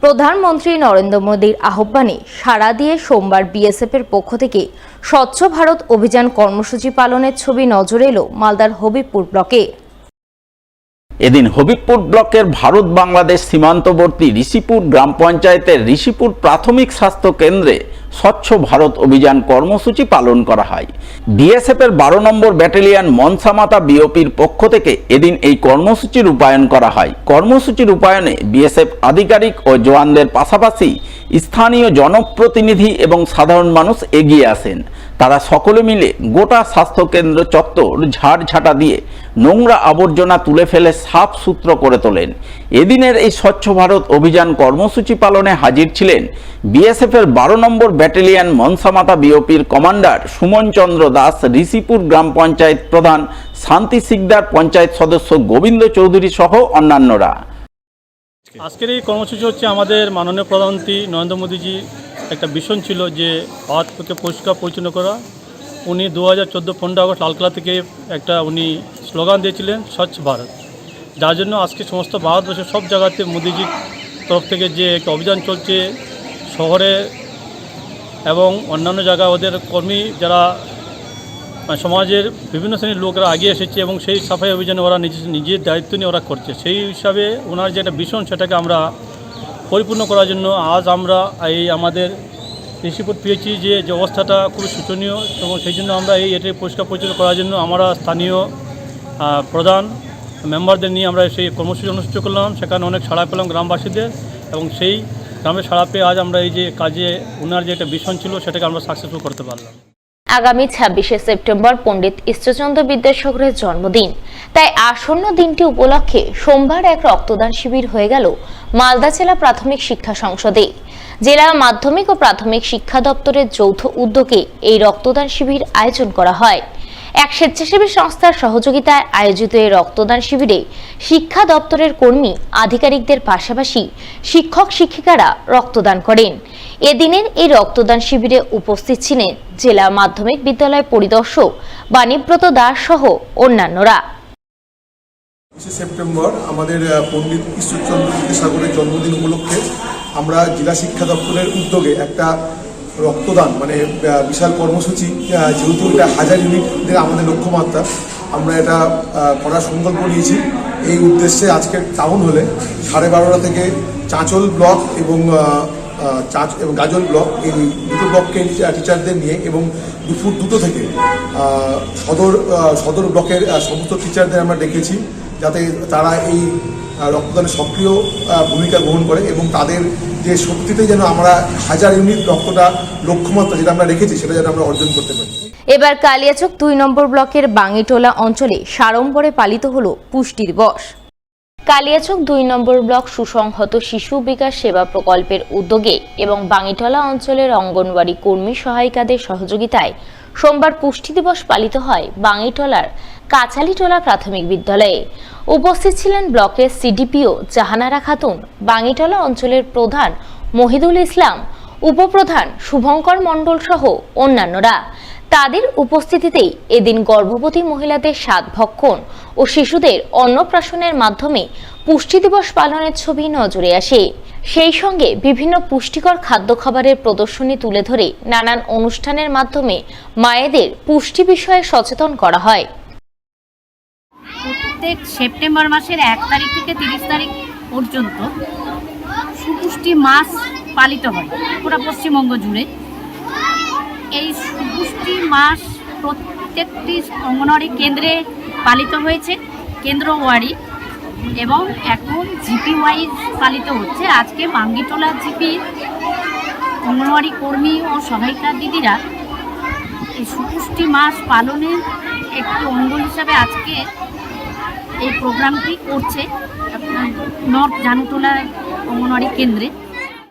প্রধানমন্ত্রী নরেন্দ্র মোদীর আহ্বানে সাড়া দিয়ে সোমবার বিএসএফের পক্ষ থেকে স্বচ্ছ ভারত অভিযান কর্মসূচি পালনের ছবি নজরে এলো মালদার হবিবপুর ব্লকে। এদিন হবিবপুর ব্লকের ভারত বাংলাদেশ সীমান্তবর্তী ঋষিপুর গ্রাম পঞ্চায়েতের ঋষিপুর প্রাথমিক স্বাস্থ্য কেন্দ্রে স্বচ্ছ ভারত অভিযান কর্মসূচি পালন করা হয়। বিএসএফের 12 নম্বর ব্যাটালিয়ন মনসামাতা বিওপির পক্ষ থেকে এদিন এই কর্মসূচি রূপায়ণ করা হয়। কর্মসূচি রূপায়ণে বিএসএফ আধিকারিক ও জওয়ানদের পাশাপাশি স্থানীয় জনপ্রতিনিধি এবং সাধারণ মানুষ এগিয়ে আসেন। তারা সকলে মিলে গোটা স্বাস্থ্যকেন্দ্র চত্বর ঝাড়ঝাঁটা দিয়ে নোংরা আবর্জনা তুলে ফেলে সাফ সুতরো করে তোলেন। এদিনের এই স্বচ্ছ ভারত অভিযান কর্মসূচি পালনে হাজির ছিলেন বিএসএফের 12 নম্বর ব্যাটালিয়ন মনসামাতা বিওপির কমান্ডার সুমন চন্দ্র দাস, ঋষিপুর গ্রাম পঞ্চায়েত প্রধান শান্তি সিকদার, পঞ্চায়েত সদস্য গোবিন্দ চৌধুরী সহ অন্যান্যরা। আজকের এই কর্মসূচি হচ্ছে আমাদের মাননীয় প্রধানমন্ত্রী নরেন্দ্র মোদীজি একটা মিশন ছিল যে ভারতকে পরিষ্কার পরিচ্ছন্ন করা। উনি 2014-15 আগস্ট লালকেল্লা থেকে উনি স্লোগান দিয়েছিলেন স্বচ্ছ ভারত, যার জন্য আজকে সমস্ত ভারতবর্ষের সব জায়গাতে মোদীজির তরফ থেকে যে একটা অভিযান চলছে, শহরে এবং অন্যান্য জায়গায় ওদের কর্মী যারা সমাজের বিভিন্ন শ্রেণীর লোকরা এগিয়ে এসেছে এবং সেই সাফাই অভিযানে ওরা নিজের দায়িত্ব নিয়ে ওরা করছে। সেই হিসাবে ওনার যে একটা মিশন সেটাকে আমরা পরিপূর্ণ করার জন্য আজ আমরা এই আমাদের ঋষিপুর পেয়েছি যে অবস্থাটা খুবই শোচনীয়, এবং সেই জন্য আমরা এটি পরিষ্কার পরিচ্ছন্ন করার জন্য আমরা স্থানীয় প্রধান মেম্বারদের নিয়ে আমরা সেই কর্মসূচি অনুষ্ঠিত করলাম। সেখানে অনেক সাড়া পেলাম গ্রামবাসীদের, এবং সেই গ্রামে সাড়া পেয়ে আজ আমরা এই যে কাজে ওনার যে একটা মিশন ছিল সেটাকে আমরা সাকসেসফুল করতে পারলাম। আগামী 26শে সেপ্টেম্বর পণ্ডিত ঈশ্বরচন্দ্র বিদ্যাসাগরের জন্মদিন, তাই আসন্ন দিনটি উপলক্ষে সোমবার এক রক্তদান শিবির হয়ে গেল মালদা জেলা প্রাথমিক শিক্ষা সংসদে। জেলা মাধ্যমিক ও প্রাথমিক শিক্ষা দপ্তরের যৌথ উদ্যোগে এই রক্তদান শিবির আয়োজন করা হয়। এক স্বেচ্ছাসেবী সংস্থার সহযোগিতায় আয়োজিত এই রক্তদান শিবিরে শিক্ষা দপ্তরের কর্মী আধিকারিকদের পাশাপাশি শিক্ষক শিক্ষিকারা রক্তদান করেন। এদিনের এই রক্তদান শিবিরে উপস্থিত ছিলেন জেলা মাধ্যমিক বিদ্যালয় পরিদর্শক বাণীব্রত দাস সহ অন্যান্যরা। 26শে সেপ্টেম্বর আমাদের পণ্ডিত ঈশ্বরচন্দ্র বিদ্যাসাগরের জন্মদিন উপলক্ষে আমরা জেলা শিক্ষা দপ্তরের উদ্যোগে একটা রক্তদান বিশাল কর্মসূচি, যেহেতু এটা 1000 ইউনিটের আমাদের লক্ষ্যমাত্রা, আমরা এটা করার সংকল্প নিয়েছি। এই উদ্দেশ্যে আজকের টাউন হলে 12:30 থেকে চাঁচল ব্লক এবং গাজল ব্লক, এই দুটো ব্লককে টিচারদের নিয়ে, এবং দুপুর 2টো থেকে সদর ব্লকের সমস্ত টিচারদের আমরা ডেকেছি, যাতে তারা এই রক্তদানে সক্রিয় ভূমিকা গ্রহণ করে এবং তাদের যে শক্তিতে যেন আমরা 1000 ইউনিট রক্তটা লক্ষ্যমাত্রা যেটা আমরা রেখেছি সেটা যেন আমরা অর্জন করতে পারি। এবার কালিয়াচক 2 নম্বর ব্লকের বাঙ্গিটোলা অঞ্চলে সাড়ম্বরে পালিত হলো পুষ্টি দিবস। কালিয়াচক 2 নম্বর ব্লক সুসংহত শিশু বিকাশ সেবা প্রকল্পের উদ্যোগে এবং বাঙ্গিটোলা অঞ্চলের অঙ্গনওয়াড়ি কর্মী সহায়িকাদের সহযোগিতায় সোমবার পুষ্টি দিবস পালিত হয় বাঙ্গিটোলার কাছালিটোলা প্রাথমিক বিদ্যালয়ে। উপস্থিত ছিলেন ব্লকের সিডিপিও জাহানারা খাতুন, বাঙ্গিটোলা অঞ্চলের প্রধান মহিদুল ইসলাম, উপপ্রধান শুভঙ্কর মণ্ডল সহ অন্যান্যরা। তাদের উপস্থিতিতেই এদিন গর্ভবতী মহিলাদের স্বাদ ভক্ষণ ও শিশুদের অন্নপ্রাশনের মাধ্যমে পুষ্টি দিবস পালনের ছবি নজরে আসে। সেই সঙ্গে বিভিন্ন পুষ্টিকর খাদ্য খাবারের প্রদর্শনী তুলে ধরে নানান অনুষ্ঠানের মাধ্যমে মায়েদের পুষ্টি বিষয়ে সচেতন করা হয়। প্রত্যেক সেপ্টেম্বর মাসের 1 তারিখ থেকে 30 তারিখ পর্যন্ত সুপুষ্টি মাস পালিত হয় পুরো পশ্চিমবঙ্গ জুড়ে। এই সুপুষ্টি মাস প্রত্যেকটি অঙ্গনওয়াড়ি কেন্দ্রে পালিত হয়েছে, কেন্দ্র ওয়ারি, এবং এখন জিপি ওয়াইজ পালিত হচ্ছে। আজকে বাঙ্গিটোলা জিপির অঙ্গনওয়াড়ি কর্মী ও সহায়িকা দিদিরা এই সুপুষ্টি মাস পালনের একটি অঙ্গ হিসাবে আজকে এই প্রোগ্রামটি করছে নর্থ জানুটোলা অঙ্গনওয়াড়ি কেন্দ্রে।